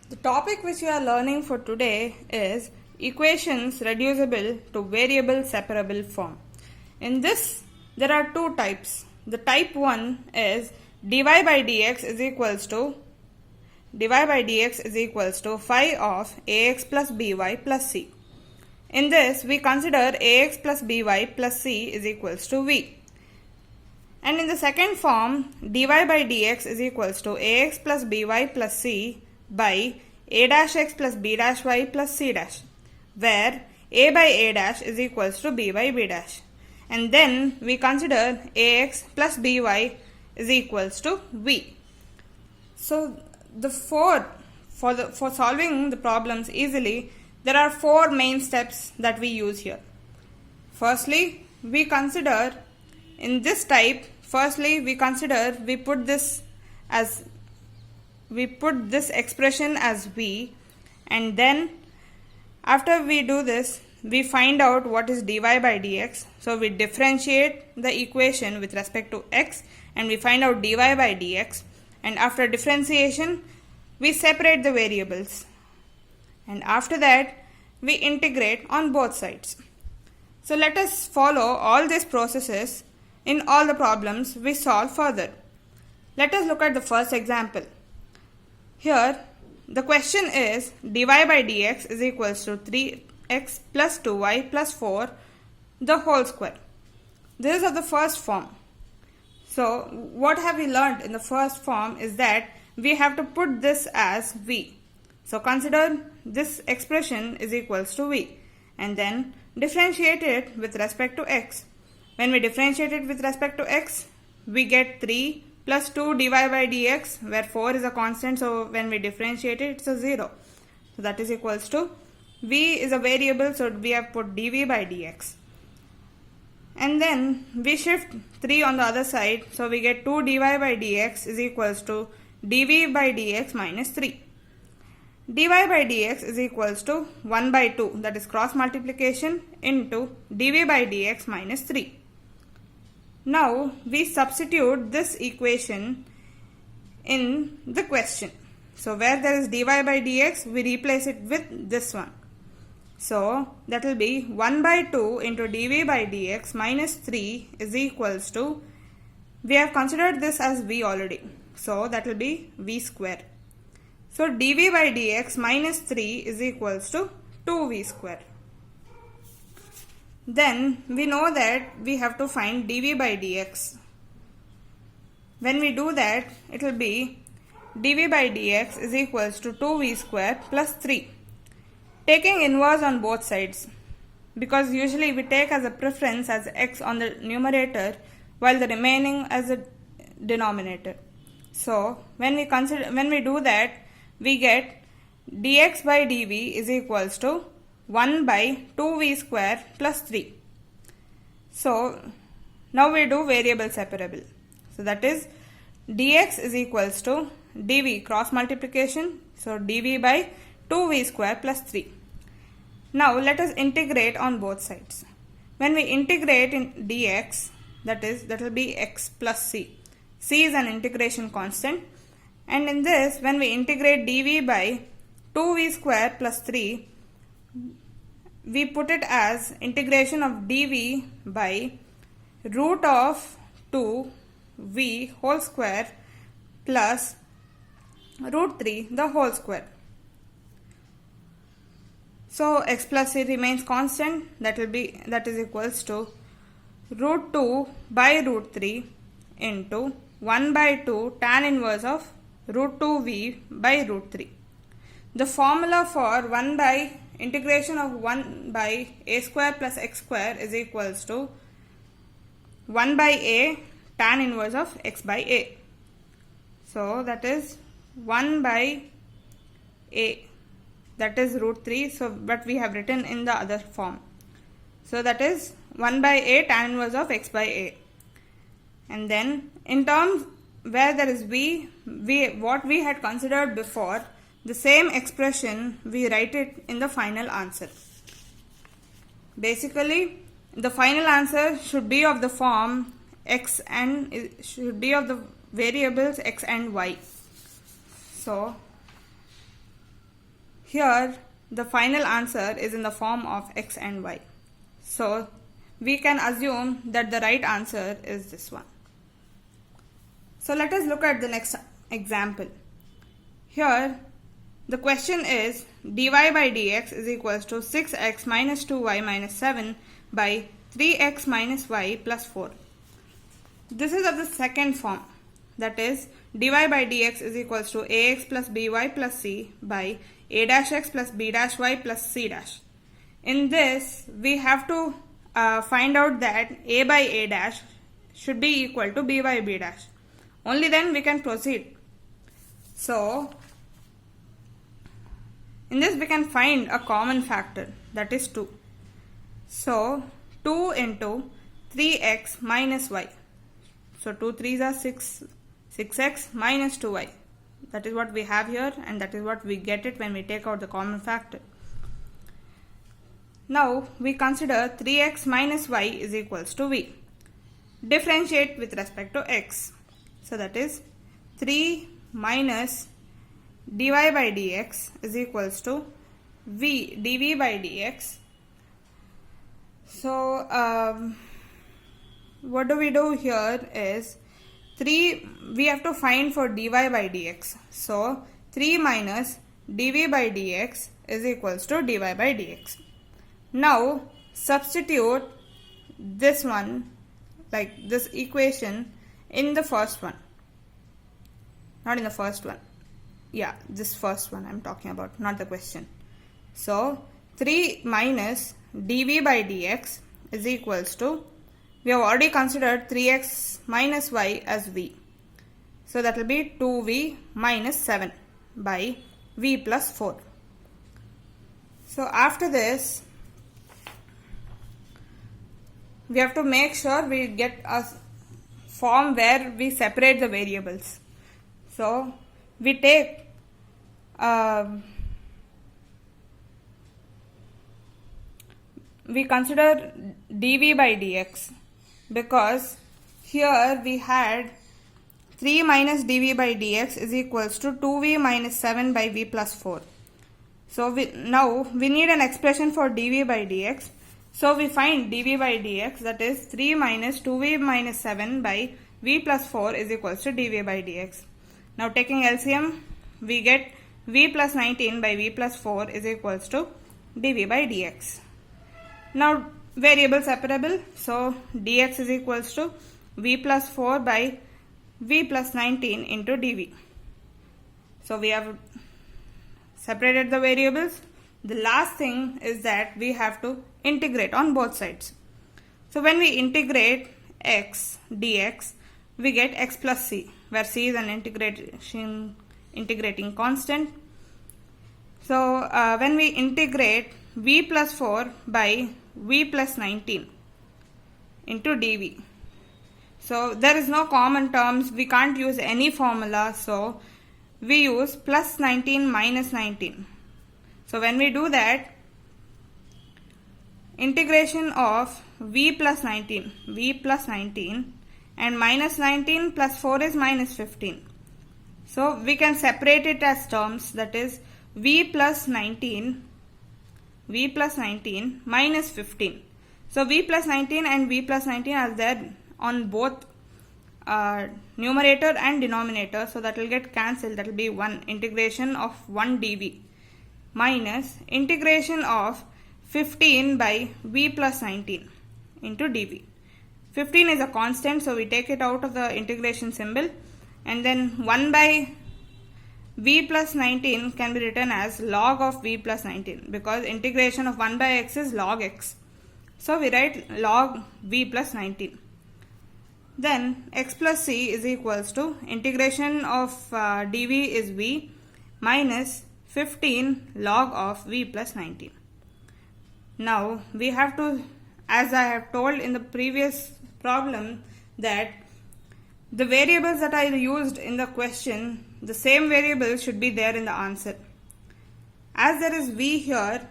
The topic which we are learning for today is equations reducible to variable separable form. In this, there are two types. The type 1 is dy by dx is equals to phi of ax plus by plus c. In this, we consider ax plus by plus c is equals to v. And in the second form, dy by dx is equals to ax plus by plus c by a dash x plus b dash y plus c dash, where a by a dash is equals to b by b dash. And then we consider ax plus by is equals to v. So for solving the problems easily, there are four main steps that we use here. Firstly, we consider in this type, we put this expression as v, and then after we do this, we find out what is dy by dx. So we differentiate the equation with respect to x and we find out dy by dx, and after differentiation we separate the variables, and after that we integrate on both sides. So let us follow all these processes in all the problems we solve further. Let us look at the first example. Here the question is dy by dx is equals to 3x plus 2y plus 4 the whole square. This is of the first form. So what have we learned in the first form is that we have to put this as v. So consider this expression is equals to v, and then differentiate it with respect to x. When we differentiate it with respect to x, we get 3 plus 2 dy by dx, where 4 is a constant, so when we differentiate it, it's a 0. So that is equals to, v is a variable, so we have put dv by dx. And then we shift 3 on the other side, so we get 2 dy by dx is equals to dv by dx minus 3. dy by dx is equals to 1 by 2, that is cross multiplication, into dv by dx minus 3. Now we substitute this equation in the question. So where there is dy by dx, we replace it with this one. So that will be 1 by 2 into dv by dx minus 3 is equals to, we have considered this as v already, so that will be v square. So dv by dx minus 3 is equals to 2v square. Then we know that we have to find dv by dx. When we do that, it will be dv by dx is equals to 2v square plus 3. Taking inverse on both sides, because usually we take as a preference as x on the numerator while the remaining as a denominator. So when we do that, we get dx by dv is equals to 1 by 2v square plus 3. So now we do variable separable. So that is dx is equals to dv cross multiplication, so dv by 2v square plus 3. Now let us integrate on both sides. When we integrate in dx, that will be x plus c. C is an integration constant, and in this, when we integrate dv by 2v square plus 3, we put it as integration of dv by root of 2v whole square plus root 3 the whole square. So x plus c remains constant, that is equals to root 2 by root 3 into 1 by 2 tan inverse of root 2v by root 3. The formula for 1 by integration of 1 by a square plus x square is equals to 1 by a tan inverse of x by a. So that is 1 by a, that is root 3, so but we have written in the other form. So that is 1 by a tan inverse of x by a. And then in terms where there is v, what we had considered before, the same expression we write it in the final answer. Basically, the final answer should be of the form x and should be of the variables x and y. So here the final answer is in the form of x and y. So we can assume that the right answer is this one. So let us look at the next example. Here the question is dy by dx is equals to 6x minus 2y minus 7 by 3x minus y plus 4. This is of the second form, that is dy by dx is equals to ax plus by plus c by a dash x plus b dash y plus c dash. In this we have to find out that a by a dash should be equal to b by b dash. Only then we can proceed. So in this we can find a common factor, that is 2. So 2 into 3x minus y. So 2 3s are 6, 6x minus 2y. That is what we have here, and that is what we get it when we take out the common factor. Now we consider 3x minus y is equals to v. Differentiate with respect to x. So that is 3 minus dy by dx is equals to v dv by dx. So what do we do here is 3 we have to find for dy by dx. So 3 minus dv by dx is equals to dy by dx. Now substitute this one, like this equation, in the first one. Not in the first one. Yeah, this first one I'm talking about, not the question. So 3 minus dv by dx is equals to, we have already considered 3x minus y as v. So that will be 2v minus 7 by v plus 4. So after this, we have to make sure we get a form where we separate the variables. So we take we consider dv by dx, because here we had 3 minus dv by dx is equals to 2v minus 7 by v plus 4. So now we need an expression for dv by dx. So we find dv by dx, that is 3 minus 2v minus 7 by v plus 4 is equals to dv by dx. Now taking LCM, we get v plus 19 by v plus 4 is equals to dv by dx. Now variable separable, so dx is equals to v plus 4 by v plus 19 into dv. So we have separated the variables. The last thing is that we have to integrate on both sides. So when we integrate x dx, we get x plus c, where c is an integrating constant. So when we integrate v plus 4 by v plus 19 into dv, so there is no common terms, we can't use any formula, so we use plus 19 minus 19. So when we do that, integration of v plus 19 and minus 19 plus 4 is minus 15. So we can separate it as terms, that is v plus 19 minus 15. So v plus 19 and v plus 19 are there on both numerator and denominator, so that will get cancelled. That will be 1 integration of 1 dv minus integration of 15 by v plus 19 into dv. 15 is a constant, so we take it out of the integration symbol, and then 1 by v plus 19 can be written as log of v plus 19, because integration of 1 by x is log x. So we write log v plus 19. Then x plus c is equals to integration of dv is v minus 15 log of v plus 19. Now we have to, as I have told in the previous problem, that the variables that I used in the question, the same variable should be there in the answer. As there is v here,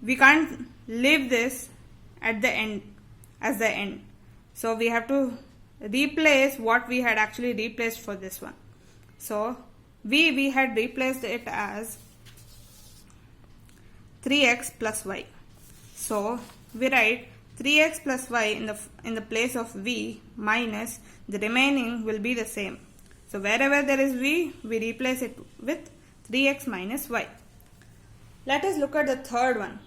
we can't leave this at the end as the end. So we have to replace what we had actually replaced for this one. So we had replaced it as 3x plus y. So we write 3x plus y in the place of v minus the remaining will be the same. So wherever there is v, we replace it with 3x minus y. Let us look at the third one.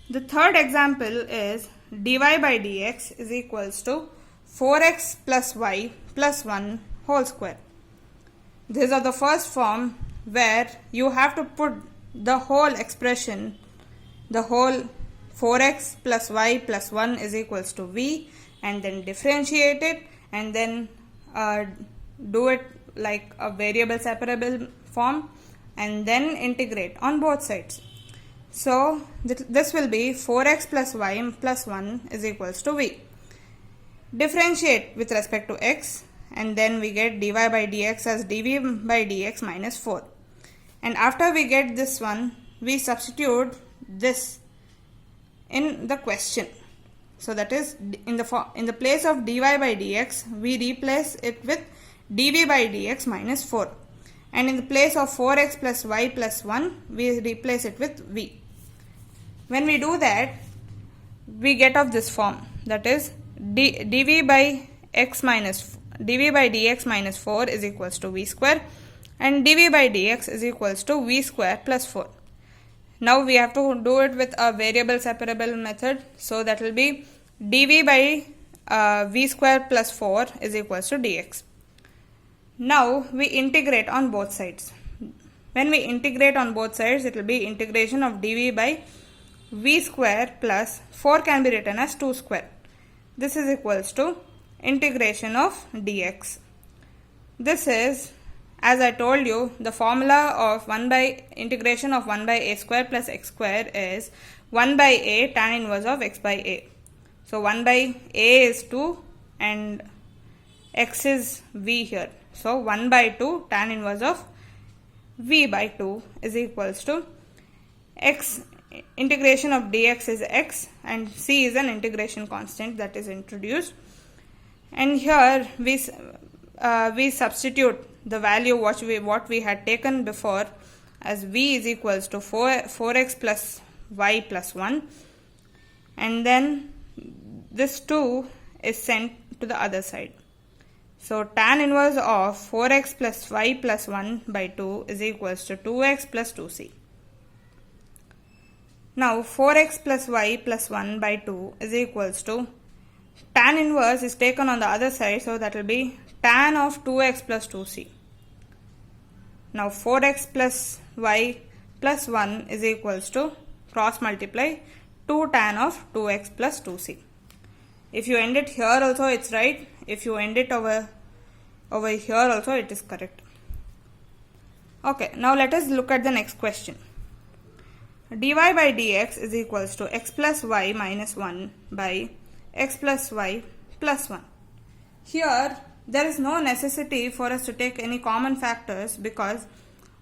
The third example is dy by dx is equals to 4x plus y plus 1 whole square. This is the first form where you have to put the whole expression, the whole 4x plus y plus 1 is equals to v, and then differentiate it and then do it like a variable separable form and then integrate on both sides. So this will be 4x plus y plus 1 is equals to v. Differentiate with respect to x and then we get dy by dx as dv by dx minus 4. And after we get this one, we substitute this in the question. So that is in the place of dy by dx, we replace it with dv by dx minus 4. And in the place of 4x plus y plus 1, we replace it with v. When we do that, we get of this form, that is dv by dx minus 4 is equals to v square and dv by dx is equals to v square plus 4. Now we have to do it with a variable separable method, so that will be dv by v square plus 4 is equals to dx. Now we integrate on both sides. When we integrate on both sides, it will be integration of dv by v square plus 4 can be written as 2 square. This is equals to integration of dx. This is, as I told you, the formula of integration of 1 by a square plus x square is 1 by a tan inverse of x by a. So 1 by a is 2 and x is v here. So 1 by 2 tan inverse of v by 2 is equals to x. Integration of dx is x and c is an integration constant that is introduced. And here we substitute the value what we had taken before as v is equals to 4x plus y plus 1, and then this 2 is sent to the other side. So tan inverse of 4x plus y plus 1 by 2 is equals to 2x plus 2c. Now 4x plus y plus 1 by 2 is equals to tan inverse is taken on the other side, so that will be tan of 2x plus 2c. Now 4x plus y plus 1 is equals to cross multiply 2 tan of 2x plus 2c. If you end it here also it's right. If you end it over here also it is correct. Okay, now let us look at the next question. dy by dx is equals to x plus y minus 1 by x plus y plus 1. Here there is no necessity for us to take any common factors because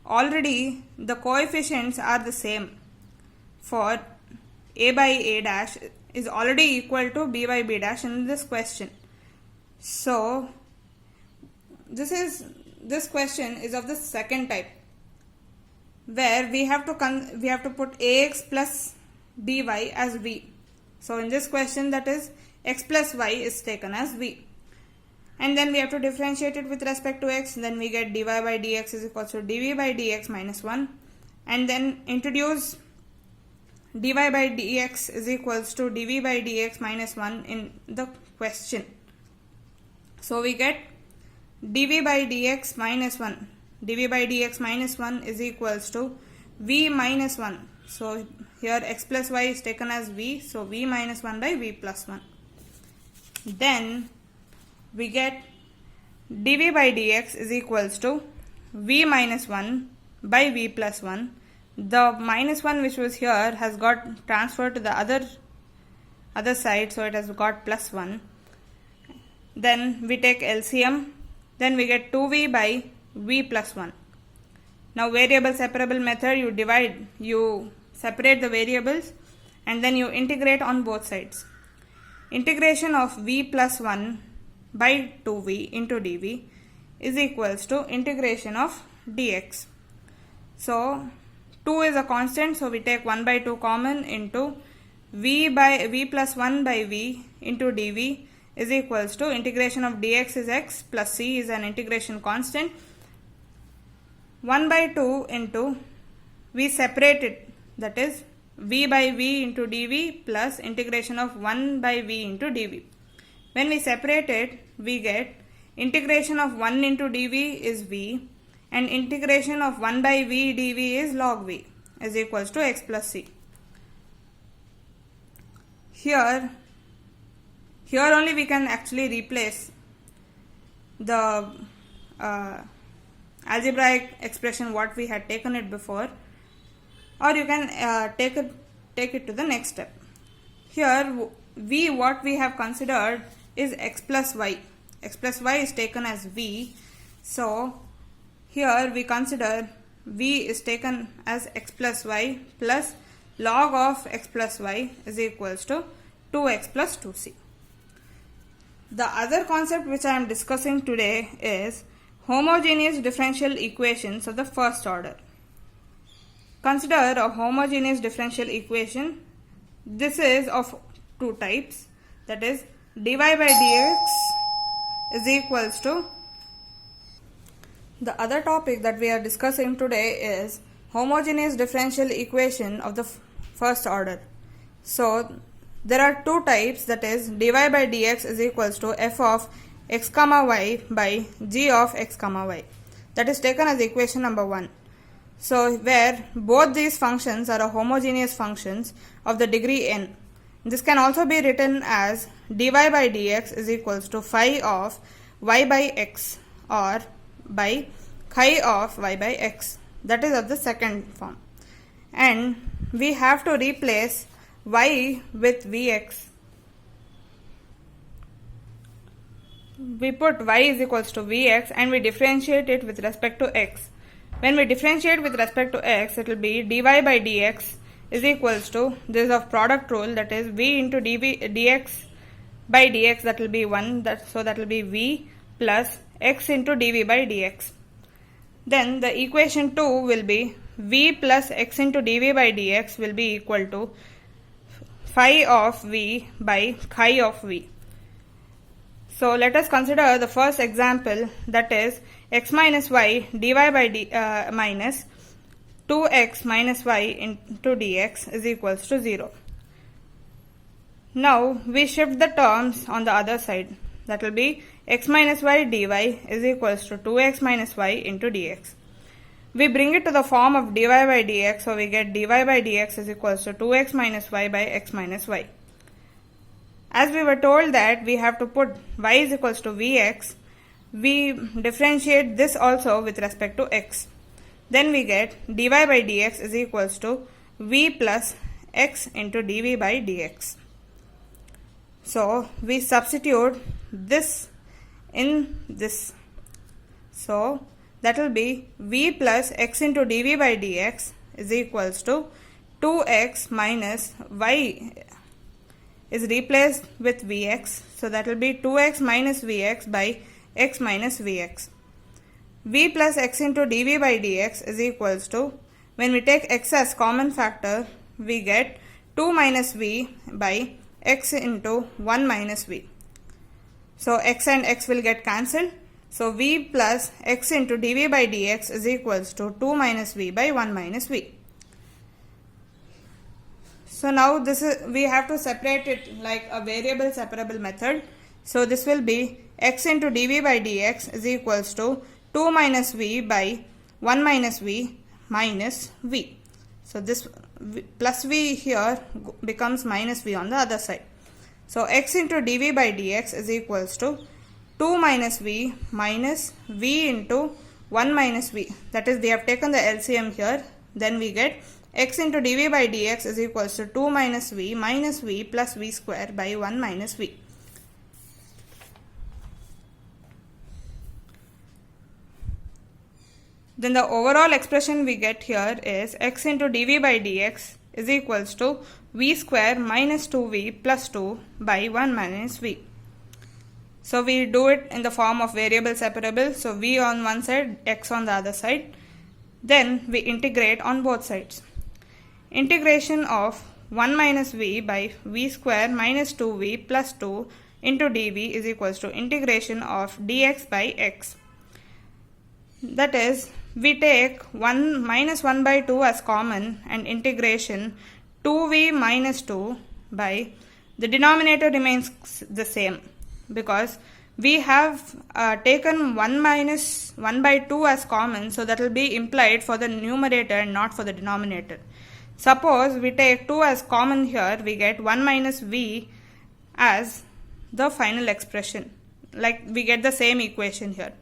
already the coefficients are the same. For a by a dash is already equal to b by b dash in this question. So this question is of the second type, where we have to put ax plus by as v. So in this question, that is x plus y is taken as v, and then we have to differentiate it with respect to x. Then we get dy by dx is equal to dv by dx minus 1, and then introduce dy by dx is equals to dv by dx minus 1 in the question. So we get dv by dx minus 1. dv by dx minus 1 is equals to v minus 1. So here x plus y is taken as v, so v minus 1 by v plus 1. Then we get dv by dx is equals to v minus 1 by v plus 1. The minus 1 which was here has got transferred to the other side, so it has got plus 1. Then we take LCM, then we get 2v by v plus 1. Now variable separable method, you separate the variables and then you integrate on both sides. Integration of v plus 1 by 2v into dv is equals to integration of dx. So 2 is a constant, so we take 1 by 2 common into v plus 1 by v into dv is equals to integration of dx is x plus c is an integration constant. 1 by 2 into we separate it, that is v by v into dv plus integration of 1 by v into dv. When we separate it, we get integration of 1 into dv is v and integration of 1 by v dv is log v is equals to x plus c. Here only we can actually replace the algebraic expression what we had taken it before, or you can take it to the next step. Here v what we have considered is x plus y. X plus y is taken as v. So here we consider v is taken as x plus y plus log of x plus y is equals to 2x plus 2c. The other concept which I am discussing today is homogeneous differential equations of the first order. Consider a homogeneous differential equation. This is of two types, that is dy by dx is equals to. The other topic that we are discussing today is homogeneous differential equation of the first order. So there are two types, that is dy by dx is equals to f of x comma y by g of x comma y. That is taken as equation number 1. So where both these functions are a homogeneous functions of the degree n. This can also be written as dy by dx is equals to phi of y by x or by chi of y by x. That is of the second form. And we have to replace y with vx. We put y is equals to vx and we differentiate it with respect to x. When we differentiate with respect to x, it will be dy by dx is equals to, this is of product rule, that is v into dx by dx, that will be 1, so that will be v plus x into dv by dx. Then the equation 2 will be v plus x into dv by dx will be equal to phi of v by chi of v. So let us consider the first example, that is x minus y dy by minus 2x minus y into dx is equals to 0. Now we shift the terms on the other side. That will be x minus y dy is equals to 2x minus y into dx. We bring it to the form of dy by dx, so we get dy by dx is equals to 2x minus y by x minus y. As we were told that we have to put y is equals to vx, we differentiate this also with respect to x. Then we get dy by dx is equals to v plus x into dv by dx. So we substitute this in this. So that will be v plus x into dv by dx is equals to 2x minus y is replaced with vx. So that will be 2x minus vx by x minus vx. V plus x into dv by dx is equals to, when we take x as common factor, we get 2 minus v by x into 1 minus v. So x and x will get cancelled. So v plus x into dv by dx is equals to 2 minus v by 1 minus v. So now we have to separate it like a variable separable method. So this will be x into dv by dx is equals to 2 minus v by 1 minus v minus v. So this plus v here becomes minus v on the other side. So x into dv by dx is equals to 2 minus v minus v into 1 minus v. That is, we have taken the LCM here. Then we get x into dv by dx is equals to 2 minus v plus v square by 1 minus v. Then the overall expression we get here is x into dv by dx is equals to v square minus 2v plus 2 by 1 minus v. So we do it in the form of variable separable. So v on one side, x on the other side. Then we integrate on both sides. Integration of 1 minus v by v square minus 2v plus 2 into dv is equals to integration of dx by x. That is, we take 1 minus 1 by 2 as common and integration 2v minus 2 by, the denominator remains the same because we have taken 1 minus 1 by 2 as common, so that will be implied for the numerator and not for the denominator. Suppose we take 2 as common here, we get 1 minus v as the final expression, like we get the same equation here.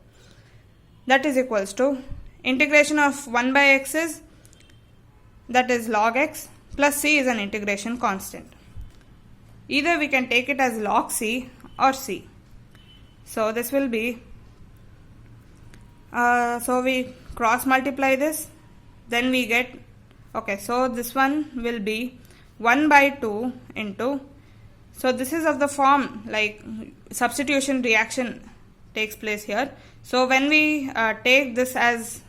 That is equals to integration of 1 by x is, that is log x, plus c is an integration constant. Either we can take it as log c or c. So this will be, so we cross multiply this, then we get, okay, so this one will be 1 by 2 into, so this is of the form like substitution reaction takes place here. So when we take this as,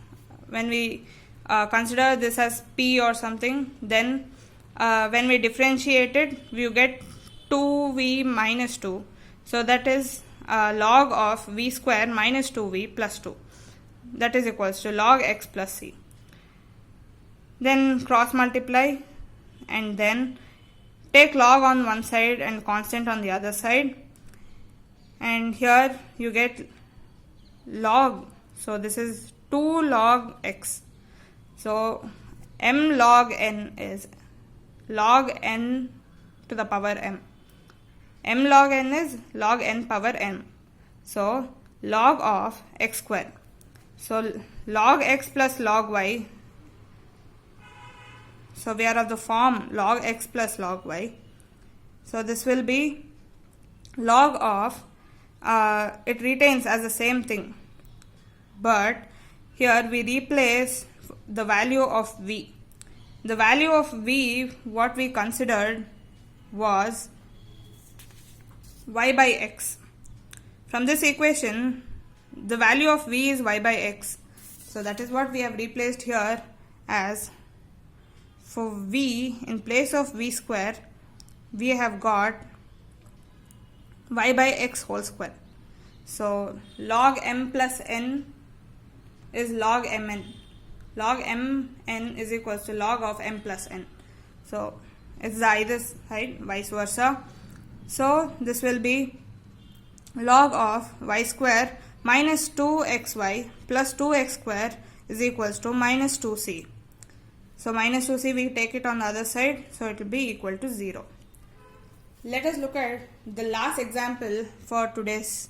when we consider this as p or something, then when we differentiate it, we get 2v minus 2. So that is log of v square minus 2v plus 2. That is equals to log x plus c. Then cross multiply and then take log on one side and constant on the other side. And here you get log, so this is 2 log x. So m log n is log n to the power m. M log n is log n power n. So log of x square. So log x plus log y. So we are of the form log x plus log y. So this will be log of, it retains as the same thing, but here we replace the value of v. The value of v, what we considered was y by x. From this equation, the value of v is y by x. So that is what we have replaced here as, for v, in place of v square, we have got y by x whole square. So log m plus n is log mn. Log mn is equals to log of m plus n. So it's the either side, vice versa. So this will be log of y square minus 2xy plus 2x square is equals to minus 2c. So minus 2c, we take it on the other side, so it will be equal to 0. Let us look at the last example for today's